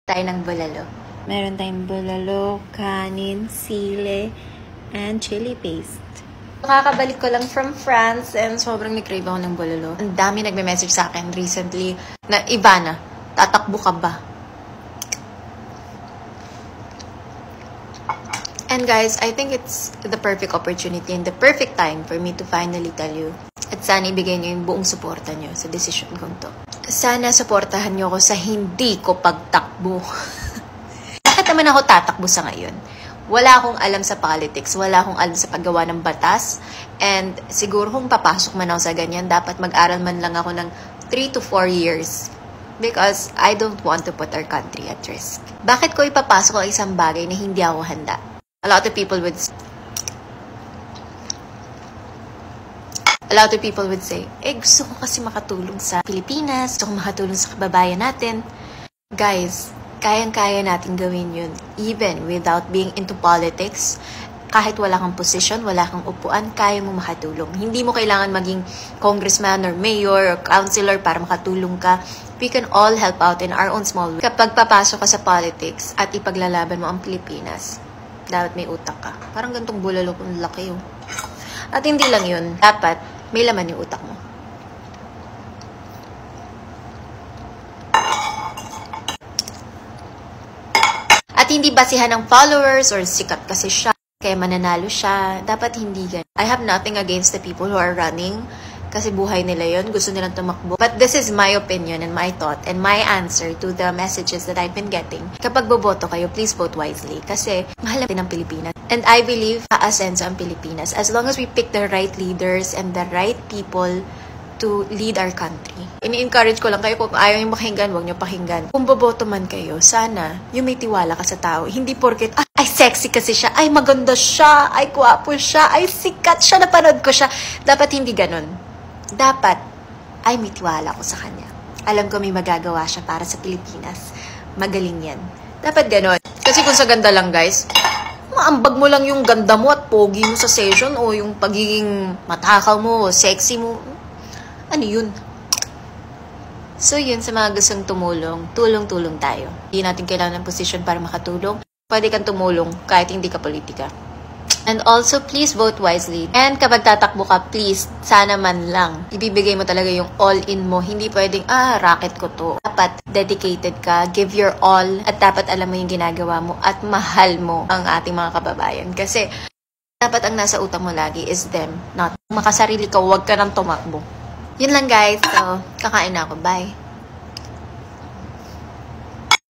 tayo ng bulalo. Meron tayong bulalo, kanin, sile, and chili paste. Kakabalik ko lang from France and sobrang nag-crave ako ng bulalo. Ang dami nagme-message sa akin recently na, Ivana, tatakbo ka ba? And guys, I think it's the perfect opportunity and the perfect time for me to finally tell you. At sana ibigay niyo yung buong suporta niyo sa decision kong to. Sana suportahan niyo ako sa hindi ko pagtakbo. Bakit naman ako tatakbo sa ngayon? Wala akong alam sa politics, wala akong alam sa paggawa ng batas, and siguro kung papasok man ako sa ganyan, dapat mag-aral man lang ako ng 3 to 4 years. Because I don't want to put our country at risk. Bakit ko ipapasok ang isang bagay na hindi ako handa? A lot of people would say, gusto ko kasi makatulong sa Pilipinas, gusto ko makatulong sa kababayan natin. Guys, kayang-kaya natin gawin yun even without being into politics. Kahit wala kang position, wala kang upuan, kaya mo makatulong. Hindi mo kailangan maging congressman or mayor or councilor para makatulong ka. We can all help out in our own small way. Kapag papasok ka sa politics at ipaglalaban mo ang Pilipinas, dapat may utak ka. Parang gantong bulalo kung laki yun. At hindi lang yun, dapat may laman yung utak mo. At hindi basihan ng followers or sikat kasi siya, kaya mananalo siya. Dapat hindi ganun. I have nothing against the people who are running kasi buhay nila yun, gusto nilang tumakbo. But this is my opinion and my thought and my answer to the messages that I've been getting. Kapag boboto kayo, please vote wisely kasi mahal natin ang Pilipinas. And I believe aasenso ang Pilipinas as long as we pick the right leaders and the right people to lead our country. Ini-encourage ko lang kayo, kung ayaw yung pakinggan, huwag nyo pakinggan. Kung boboto man kayo, sana yung may tiwala ka sa tao. Hindi porket, ay sexy kasi siya, ay maganda siya, ay gwapo siya, ay sikat siya, napanood ko siya. Dapat hindi ganun. Dapat ay may tiwala ko sa kanya. Alam ko may magagawa siya para sa Pilipinas. Magaling yan. Dapat ganun. Kasi kung sa ganda lang guys, maambag mo lang yung ganda mo at pogi mo sa session o yung pagiging matakaw mo, sexy mo. Ano yun? So yun, sa mga gustong tumulong, tulong-tulong tayo. Hindi natin kailangan ng position para makatulong. Pwede kang tumulong kahit hindi ka politika. And also, please vote wisely. And kapag tatakbo ka, please, sana man lang, ibibigay mo talaga yung all-in mo. Hindi pwedeng, racket ko to. Dapat dedicated ka, give your all, at dapat alam mo yung ginagawa mo at mahal mo ang ating mga kababayan. Kasi dapat ang nasa utak mo lagi is them, not makasarili ka, huwag ka nang tumakbo. Yun lang guys, so kakain na ako, bye!